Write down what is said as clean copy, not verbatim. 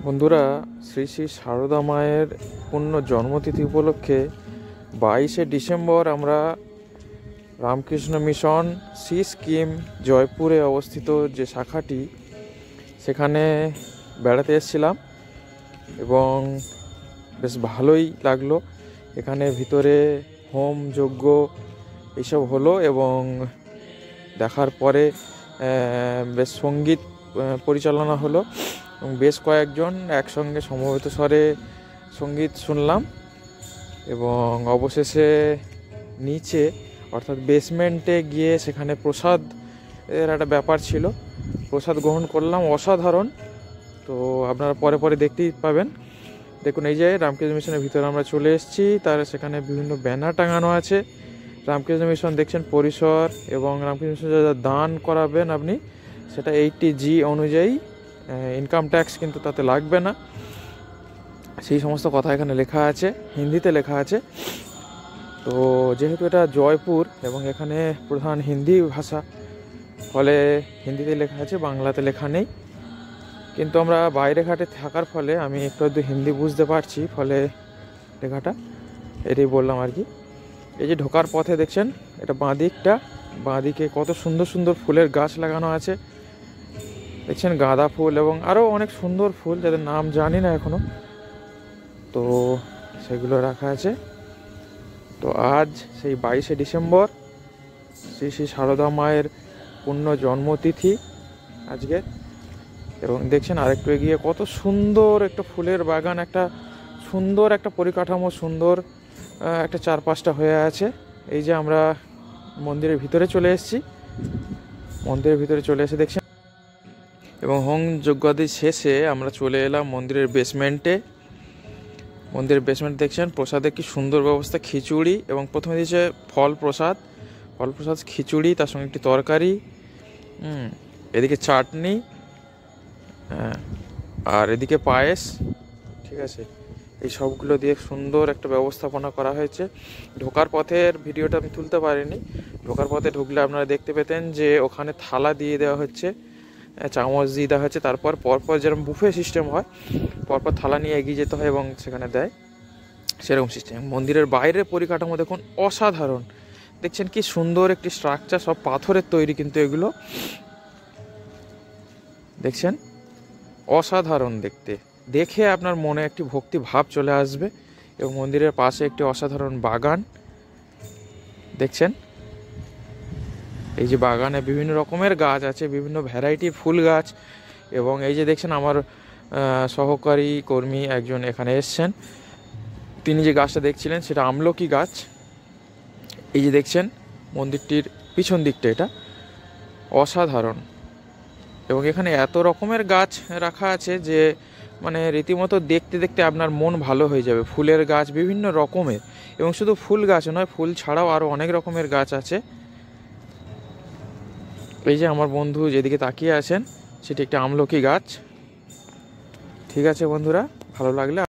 বন্ধুরা, শ্রী শ্রী সারদা মায়ের পূর্ণ জন্মতিথি উপলক্ষে 22শে ডিসেম্বর আমরা রামকৃষ্ণ মিশন সি স্কিম জয়পুরে অবস্থিত যে শাখাটি, সেখানে বেড়াতে এসেছিলাম এবং বেশ ভালোই লাগলো। এখানে ভিতরে হোম যজ্ঞ এইসব হলো এবং দেখার পরে বেশ সঙ্গীত পরিচালনা হলো এবং বেশ কয়েকজন একসঙ্গে সমবেত স্বরে সঙ্গীত শুনলাম। এবং অবশেষে নিচে অর্থাৎ বেসমেন্টে গিয়ে সেখানে প্রসাদ এর একটা ব্যাপার ছিল, প্রসাদ গ্রহণ করলাম। অসাধারণ। তো আপনারা পরে পরে দেখতেই পাবেন। দেখুন, এই যে রামকৃষ্ণ মিশনের ভিতরে আমরা চলে এসেছি। তার সেখানে বিভিন্ন ব্যানার টাঙানো আছে। রামকৃষ্ণ মিশন দেখছেন পরিসর, এবং রামকৃষ্ণ মিশন যা দান করাবেন আপনি, সেটা 80G অনুযায়ী ইনকাম ট্যাক্স কিন্তু তাতে লাগবে না। সেই সমস্ত কথা এখানে লেখা আছে, হিন্দিতে লেখা আছে। তো যেহেতু এটা জয়পুর এবং এখানে প্রধান হিন্দি ভাষা, ফলে হিন্দিতে লেখা আছে, বাংলাতে লেখা নেই। কিন্তু আমরা বাইরে ঘাটে থাকার ফলে আমি একটু হিন্দি বুঝতে পারছি, ফলে লেখাটা এটাই বললাম আর কি। এই যে ঢোকার পথে দেখছেন, এটা বাঁদিকে কত সুন্দর সুন্দর ফুলের গাছ লাগানো আছে। দেখছেন গাঁদা ফুল এবং আরও অনেক সুন্দর ফুল, যাদের নাম জানি না এখনো, তো সেগুলো রাখা আছে। তো আজ সেই 22শে ডিসেম্বর শ্রী শ্রী সারদা মায়ের পূর্ণ জন্মতিথি আজকে। এবং দেখছেন আরেকটু এগিয়ে কত সুন্দর একটা ফুলের বাগান, একটা সুন্দর একটা পরিকাঠামো, সুন্দর একটা চারপাশটা হয়ে আছে। এই যে আমরা মন্দিরের ভিতরে চলে এসেছি, মন্দিরের ভিতরে চলে এসে দেখছেন, এবং হোম যজ্ঞাদি শেষে আমরা চলে এলাম মন্দিরের বেসমেন্টে। মন্দিরের বেসমেন্ট দেখছেন প্রসাদের কি সুন্দর ব্যবস্থা, খিচুড়ি, এবং প্রথমে দিয়েছে ফল প্রসাদ, খিচুড়ি, তার সঙ্গে একটি তরকারি, এদিকে চাটনি, আর এদিকে পায়েস। ঠিক আছে, এই সবগুলো দিয়ে সুন্দর একটা ব্যবস্থাপনা করা হয়েছে। ঢোকার পথের ভিডিওটা আমি তুলতে পারিনি। ঢোকার পথে ঢুকলে আপনারা দেখতে পেতেন যে ওখানে থালা দিয়ে দেওয়া হচ্ছে, চামচ দিয়ে দেওয়া হচ্ছে। তারপর পরপর যেরকম বুফে সিস্টেম হয়, পরপর থালা নিয়ে এগিয়ে যেতে হয় এবং সেখানে দেয়, সেরকম সিস্টেম। মন্দিরের বাইরের পরিকাঠামো দেখুন, অসাধারণ। দেখছেন কি সুন্দর একটি স্ট্রাকচার, সব পাথরের তৈরি, কিন্তু এগুলো দেখছেন অসাধারণ দেখতে। দেখে আপনার মনে একটি ভক্তি ভাব চলে আসবে। এবং মন্দিরের পাশে একটি অসাধারণ বাগান দেখছেন। এই যে বাগানে বিভিন্ন রকমের গাছ আছে, বিভিন্ন ভ্যারাইটির ফুল গাছ। এবং এই যে দেখছেন আমার সহকারী কর্মী একজন এখানে এসছেন, তিনি যে গাছটা দেখছিলেন সেটা আমলকি গাছ। এই যে দেখছেন মন্দিরটির পিছন দিকটা, এটা অসাধারণ। এবং এখানে এত রকমের গাছ রাখা আছে যে মানে রীতিমতো দেখতে দেখতে আপনার মন ভালো হয়ে যাবে। ফুলের গাছ বিভিন্ন রকমের, এবং শুধু ফুল গাছ নয়, ফুল ছাড়াও আরও অনেক রকমের গাছ আছে। এই যে আমার বন্ধু যেদিকে তাকিয়ে আছেন, সেটি একটি আমলকি গাছ। ঠিক আছে বন্ধুরা, ভালো লাগলে